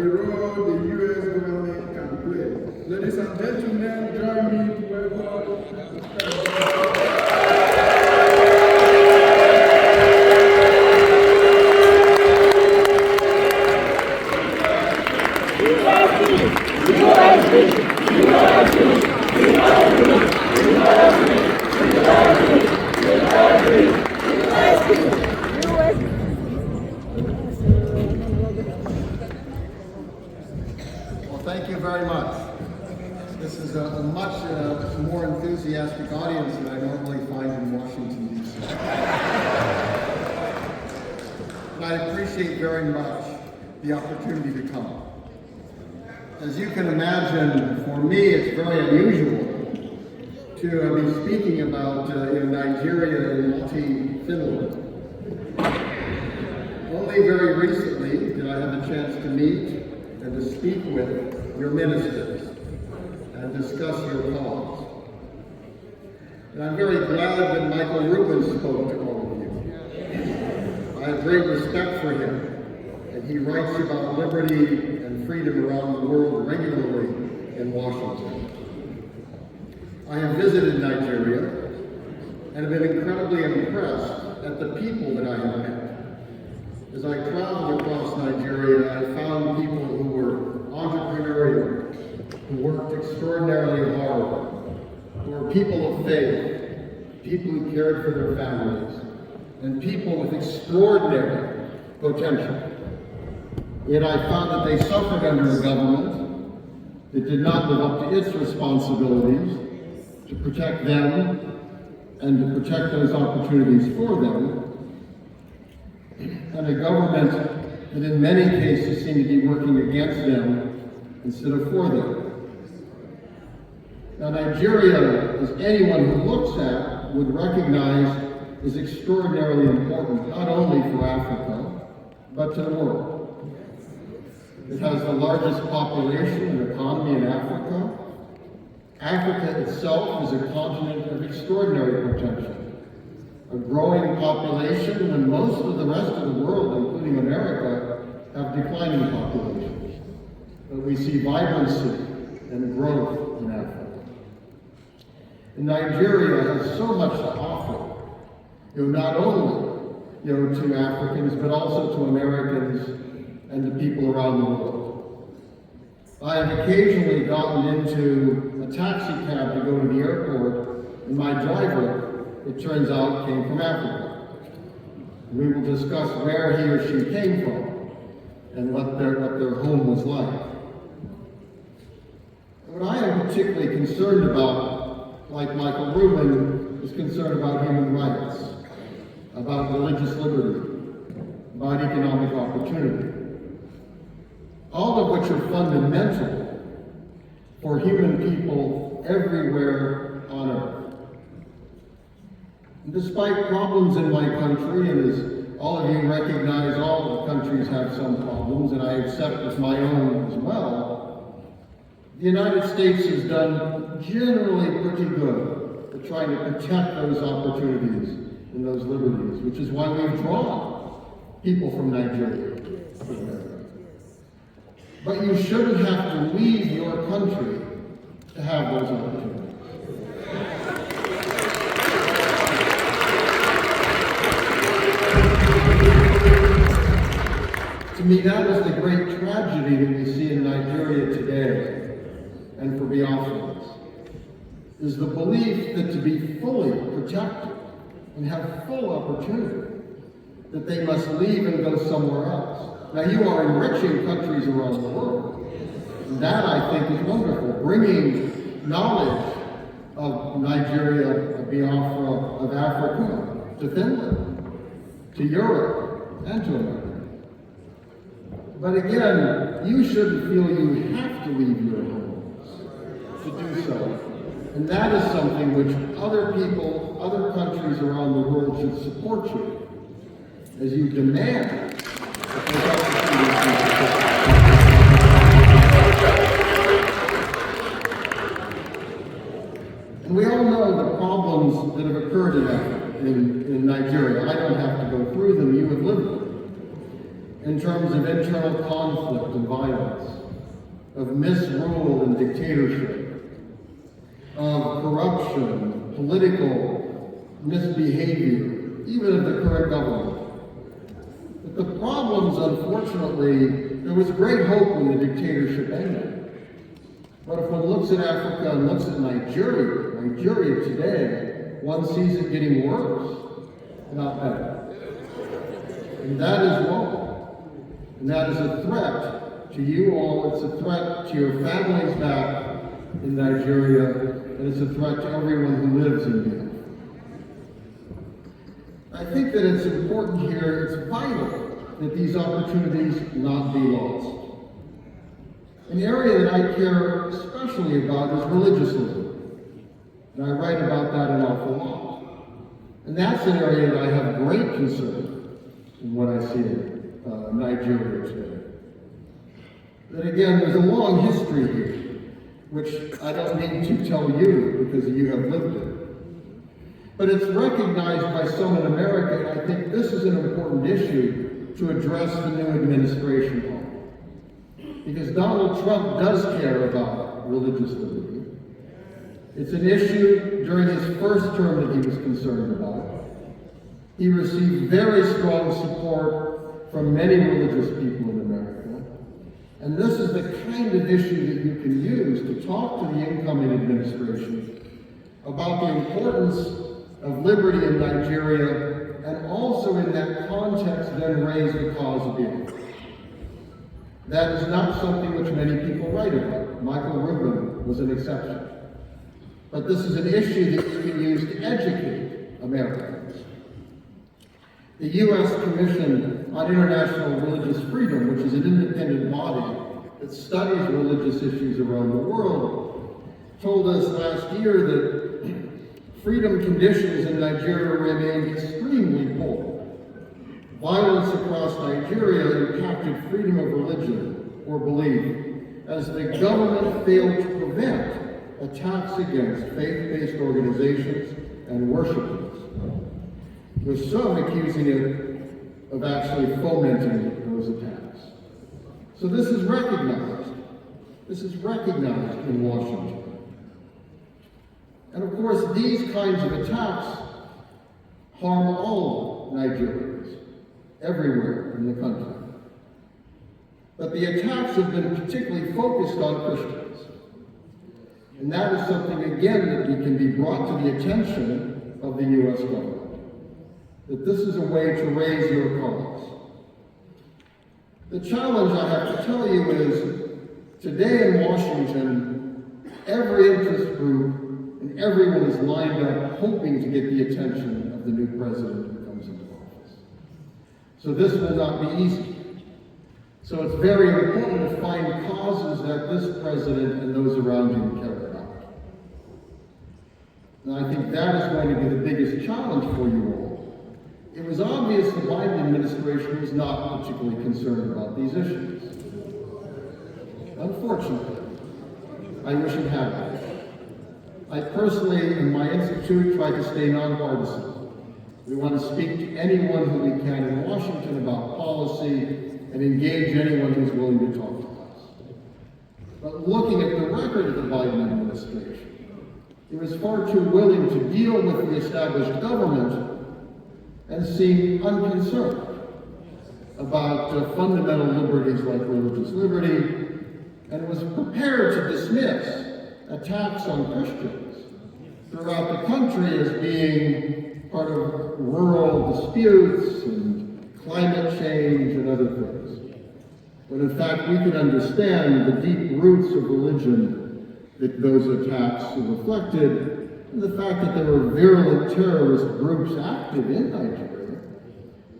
the role the U.S. government can play. Ladies and gentlemen, join me to welcome Well, thank you very much. This is a much more enthusiastic audience than I normally find in Washington, D.C. And I appreciate very much the opportunity to come. As you can imagine, for me, it's very unusual to be speaking about Nigeria and Finland. Only very recently did I have a chance to meet and to speak with your ministers and discuss your cause. And I'm very glad that Michael Rubin spoke to all of you. I have great respect for him, and he writes about liberty and freedom around the world regularly in Washington. I have visited Nigeria and have been incredibly impressed at the people that I have met. As I traveled across Nigeria, I found people who were entrepreneurial, who worked extraordinarily hard, who were people of faith, people who cared for their families, and people with extraordinary potential. Yet I found that they suffered under a government that did not live up to its responsibilities to protect them and to protect those opportunities for them, and a government that in many cases seemed to be working against them instead of for them. Now, Nigeria, as anyone who looks at would recognize, is extraordinarily important, not only for Africa, but to the world. It has the largest population and economy in Africa. Africa itself is a continent of extraordinary potential. A growing population when most of the rest of the world, including America, have declining populations. But we see vibrancy and growth in Africa. And Nigeria has so much to offer, not only to Africans, but also to Americans and to people around the world. I have occasionally gotten into a taxi cab to go to the airport, and my driver, it turns out, came from Africa. We will discuss where he or she came from and what their home was like. What I am particularly concerned about, like Michael Rubin, is concerned about human rights, about religious liberty, about economic opportunity, all of which are fundamental for human people everywhere on earth. And despite problems in my country, and as all of you recognize, all the countries have some problems, and I accept as my own as well, the United States has done generally pretty good at trying to protect those opportunities and those liberties, which is why we've drawn people from Nigeria. But you shouldn't have to leave your country to have those opportunities. To me, that is the great tragedy that we see in Nigeria today, and for Biafrans, is the belief that to be fully protected and have full opportunity, that they must leave and go somewhere else. Now, you are enriching countries around the world, and that, I think, is wonderful, bringing knowledge of Nigeria, of Biafra, of Africa, to Finland, to Europe, and to America. But again, you shouldn't feel you have to leave your homes to do so. And that is something which other people, other countries around the world should support you as you demand that those opportunities be protected. And we all know the problems that have occurred in Nigeria. I don't have to go through them, you have lived them. In terms of internal conflict and violence, of misrule and dictatorship, of corruption, political misbehavior, even of the current government. But the problems, unfortunately, there was great hope when the dictatorship ended. But if one looks at Africa and looks at Nigeria today, one sees it getting worse, not better. And that is wrong. And that is a threat to you all. It's a threat to your families back in Nigeria, and it's a threat to everyone who lives in Biafra. I think that it's important here, it's vital that these opportunities not be lost. An area that I care especially about is religious liberty, and I write about that an awful lot. And that's an area that I have great concern in what I see in Nigeria today. But again, there's a long history here, which I don't need to tell you because you have lived it. But it's recognized by some in America, and I think this is an important issue to address the new administration on. Because Donald Trump does care about religious liberty. It's an issue during his first term that he was concerned about. He received very strong support from many religious people in America. And this is the kind of issue that you can use to talk to the incoming administration about the importance of liberty in Nigeria, and also in that context then raise the cause of Biafra. That is not something which many people write about. Michael Rubin was an exception. But this is an issue that you can use to educate Americans. The U.S. Commission on International Religious Freedom, which is an independent body that studies religious issues around the world, told us last year that freedom conditions in Nigeria remain extremely poor. Violence across Nigeria impacted freedom of religion or belief as the government failed to prevent attacks against faith-based organizations and worshipers, with some accusing it of actually fomenting those attacks. So this is recognized. This is recognized in Washington. And of course, these kinds of attacks harm all Nigerians, everywhere in the country. But the attacks have been particularly focused on Christians. And that is something, again, that can be brought to the attention of the U.S. government. That this is a way to raise your cause. The challenge, I have to tell you, is today in Washington, every interest group and everyone is lined up hoping to get the attention of the new president who comes into office. So this will not be easy. So it's very important to find causes that this president and those around him care about. And I think that is going to be the biggest challenge for you all. It was obvious the Biden administration was not particularly concerned about these issues. Unfortunately, I wish it had been. I personally, in my institute, try to stay nonpartisan. We want to speak to anyone who we can in Washington about policy and engage anyone who's willing to talk to us. But looking at the record of the Biden administration, it was far too willing to deal with the established government and seem unconcerned about fundamental liberties like religious liberty, and was prepared to dismiss attacks on Christians throughout the country as being part of rural disputes and climate change and other things. But in fact, we can understand the deep roots of religion that those attacks reflected, and the fact that there were virulent terrorist groups active in Nigeria,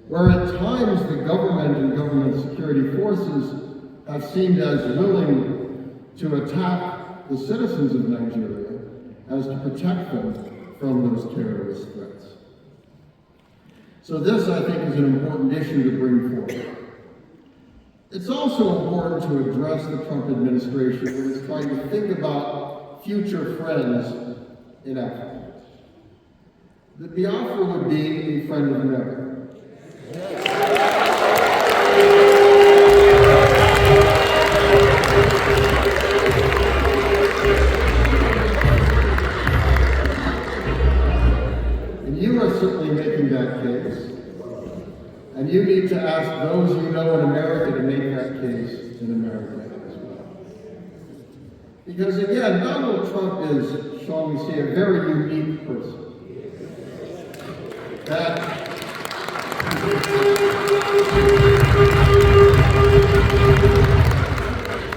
where at times the government and government security forces have seemed as willing to attack the citizens of Nigeria as to protect them from those terrorist threats. So this, I think, is an important issue to bring forward. It's also important to address the Trump administration when it's trying to think about future friends in Africa. That Biafra would be a friend of America. in America as well. Because again, Donald Trump is, shall we say, a very unique person.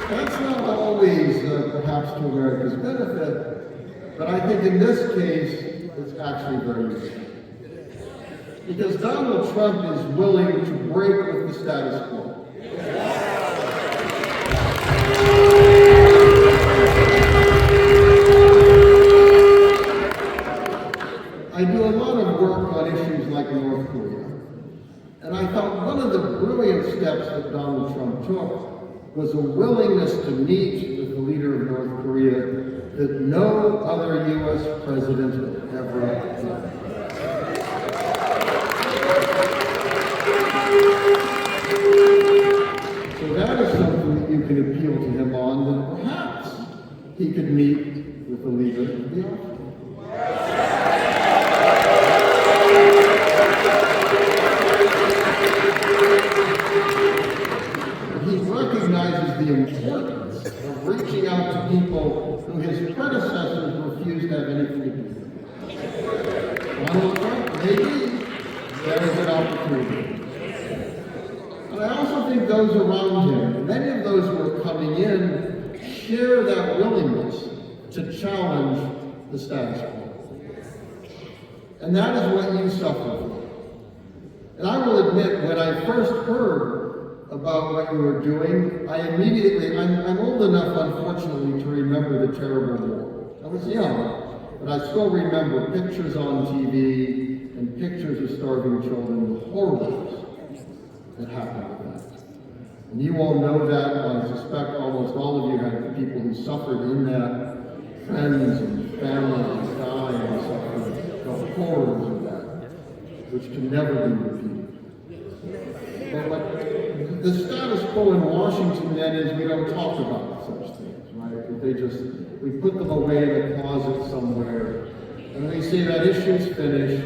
That's not always perhaps to America's benefit, but I think in this case, it's actually very useful. Because Donald Trump is willing to break with the status quo. I do a lot of work on issues like North Korea, and I thought one of the brilliant steps that Donald Trump took was a willingness to meet with the leader of North Korea that no other U.S. president had ever done. So that is something that you can appeal to him on, that perhaps he could meet with the leader of Biafra. He recognizes the importance of reaching out to people who his predecessors refused to have anything to do with. Donald Trump, maybe there is an opportunity. And I also think those around him, many of those who are coming in, share that willingness to challenge the status quo. And that is what you suffer from. And I will admit, when I first heard about what you were doing, I immediately, I'm old enough, unfortunately, to remember the terrible war. I was young, but I still remember pictures on TV and pictures of starving children, the horrors that happened with that. And you all know that. I suspect almost all of you had people who suffered in that, friends and families died and suffered the horrors of that, which can never be repeated. But the status quo in Washington then is we don't talk about such things, right? We put them away in a closet somewhere, and we say that issue's finished,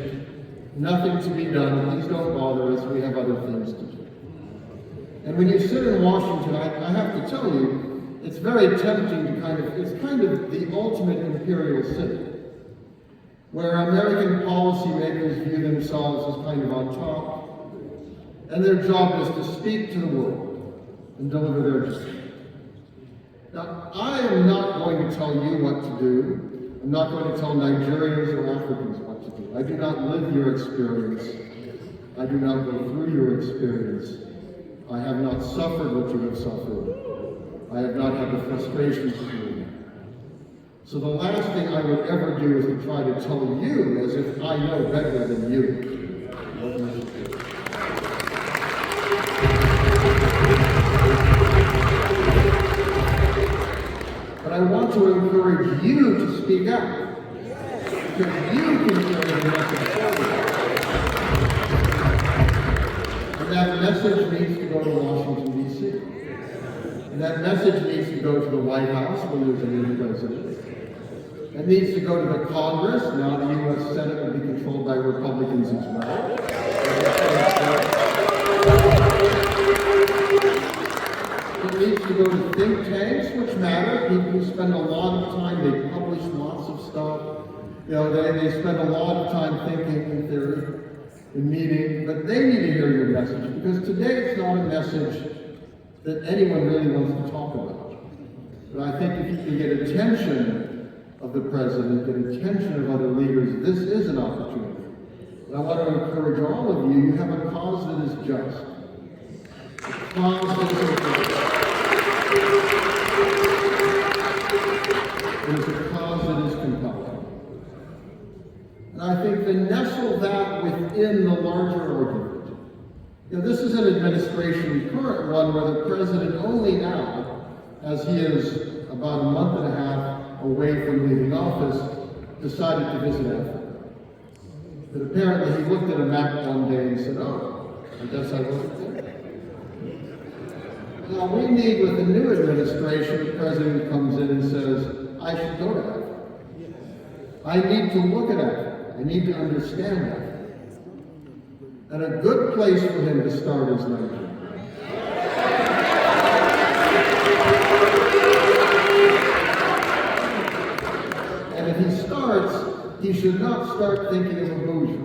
nothing to be done, please don't bother us, we have other things to do. And when you sit in Washington, I have to tell you, it's very tempting to it's kind of the ultimate imperial city, where American policymakers view themselves as kind of on top, and their job is to speak to the world and deliver their message. Now, I am not going to tell you what to do. I'm not going to tell Nigerians or Africans what to do. I do not live your experience. I do not go through your experience. I have not suffered what you have suffered. I have not had the frustrations that you have. So the last thing I would ever do is to try to tell you, as if I know better than you, what you should do. But I want to encourage you to speak out, because you can carry the message forward. And that message needs to go to Washington, D.C. And that message needs to go to the White House when there's a new president. It needs to go to the Congress. Now the U.S. Senate will be controlled by Republicans as well. It needs to go to think tanks, which matter. People who spend a lot of time, they publish lots of stuff. You know, they spend a lot of time thinking in theory, in meeting, but they need to hear your message, because today it's not a message that anyone really wants to talk about. But I think if you can get attention of the president, get attention of other leaders, this is an opportunity. And I want to encourage all of you, you have a cause that is just. A cause that is important. It is a cause that is compelling. And I think to nestle that within the larger argument. You know, this is an administration, current one, where the president only now, as he is about a month and a half away from leaving office, decided to visit Africa. But apparently he looked at a map one day and said, oh, I guess I wasn't there. Now we need, with the new administration, the president comes in and says, I should go to Africa. I need to look at Africa. I need to understand Africa. And a good place for him to start is Nigeria. should not start thinking of Abuja.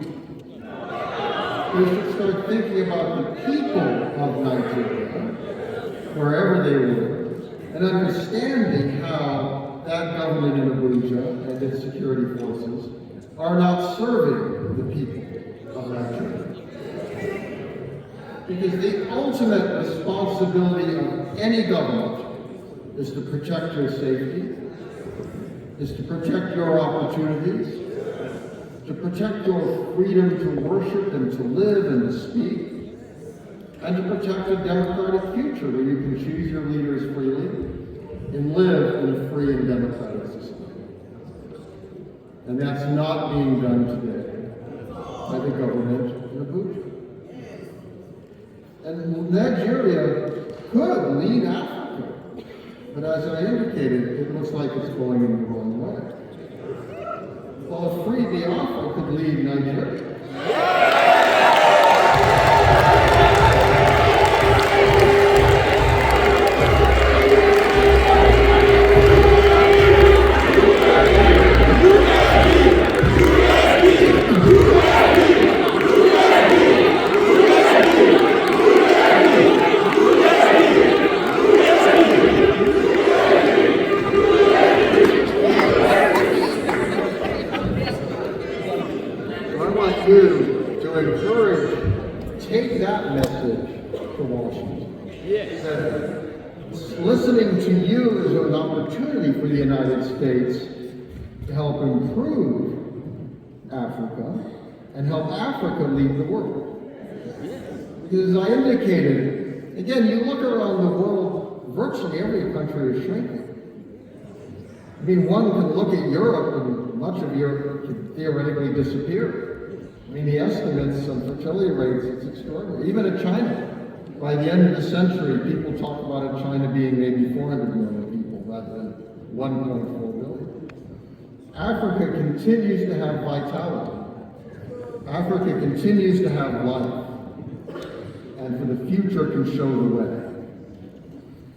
We should start thinking about the people of Nigeria, wherever they live, and understanding how that government in Abuja and its security forces are not serving the people of Nigeria. Because the ultimate responsibility of any government is to protect your safety, is to protect your opportunities, to protect your freedom to worship and to live and to speak, and to protect a democratic future where you can choose your leaders freely and live in a free and democratic society. And that's not being done today by the government in Abuja. And Nigeria could lead Africa, but as I indicated, it looks like it's going in the wrong way. Well, a free Biafra could lead Nigeria. To encourage, take that message to Washington. Yes. That listening to you is an opportunity for the United States to help improve Africa and help Africa lead the world. Because as I indicated, again, you look around the world, virtually every country is shrinking. I mean, one can look at Europe and much of Europe could theoretically disappear. I mean, the estimates on fertility rates, it's extraordinary. Even in China, by the end of the century, people talk about China being maybe 400 million people rather than 1.4 billion. Africa continues to have vitality. Africa continues to have life. And for the future can show the way.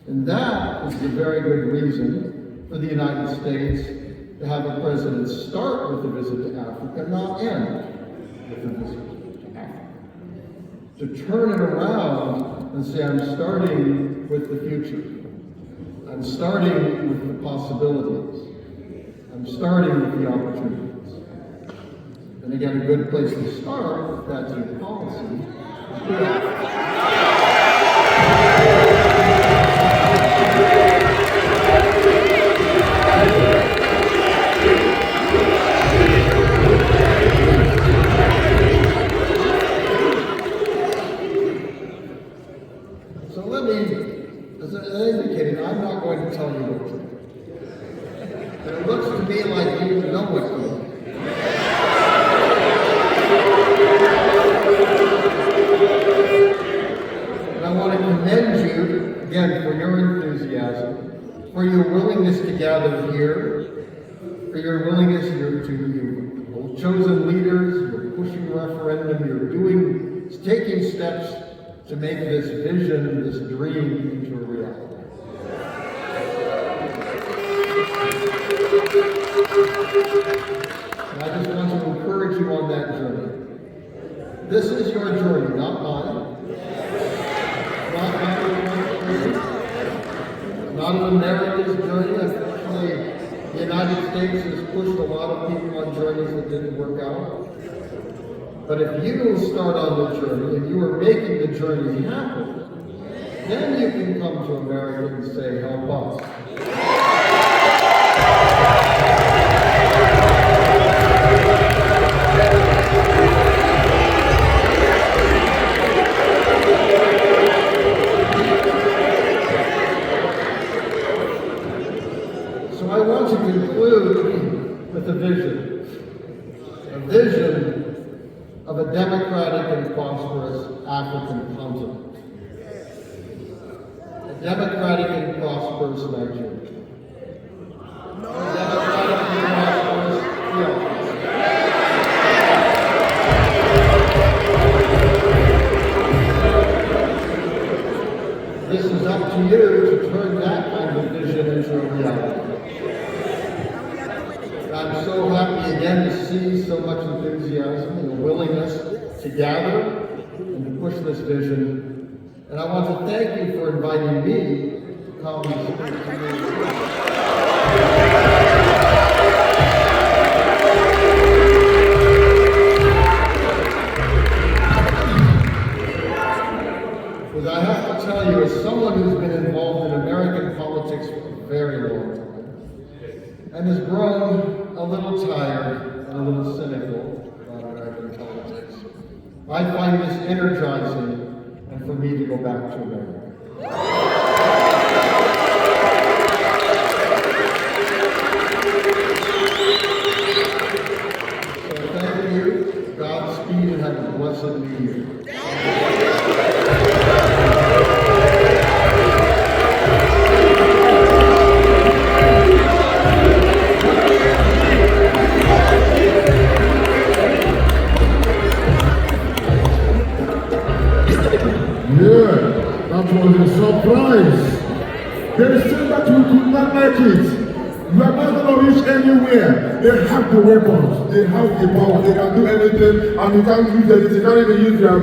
And that is the very good reason for the United States to have a president start with a visit to Africa, not end with a visit to Africa. To turn it around and say, I'm starting with the future. I'm starting with the possibilities. I'm starting with the opportunities. And again, a good place to start, if that's your policy, so let me, as I indicated, I'm not going to tell you what to do. But it looks to me like you know what to do. And I want to commend you, again, for your enthusiasm, for your willingness to gather here, for your willingness to your chosen leaders, you're pushing the referendum, you're taking steps to make this vision, this dream into a reality. And I just want to encourage you on that journey. This is your journey, not mine. Not mine, not an America's journey. Unfortunately, the United States has pushed a lot of people on journeys that didn't work out. But if you start on the journey and you are making the journey happen, then you can come to America and say, help us. So I want to conclude with a vision of a democratic and prosperous African continent. A democratic and prosperous Nigeria. A democratic and prosperous Biafra. This is up to you to turn that kind of vision into a reality. I'm so happy again to see so much enthusiasm and a willingness to gather and to push this vision. And I want to thank you for inviting me to come and speak to you. Because I have to tell you, as someone who's been involved in American politics for a very long time, and has grown a little tired and a little cynical about American politics, I find this energizing and for me to go back to America. So thank you, Godspeed, and have a blessed new year. Yeah, that was a surprise. They said that we could not make it. We are not going to reach anywhere. They have the weapons, they have the power, they can do anything, and you can't use it, you can't even use their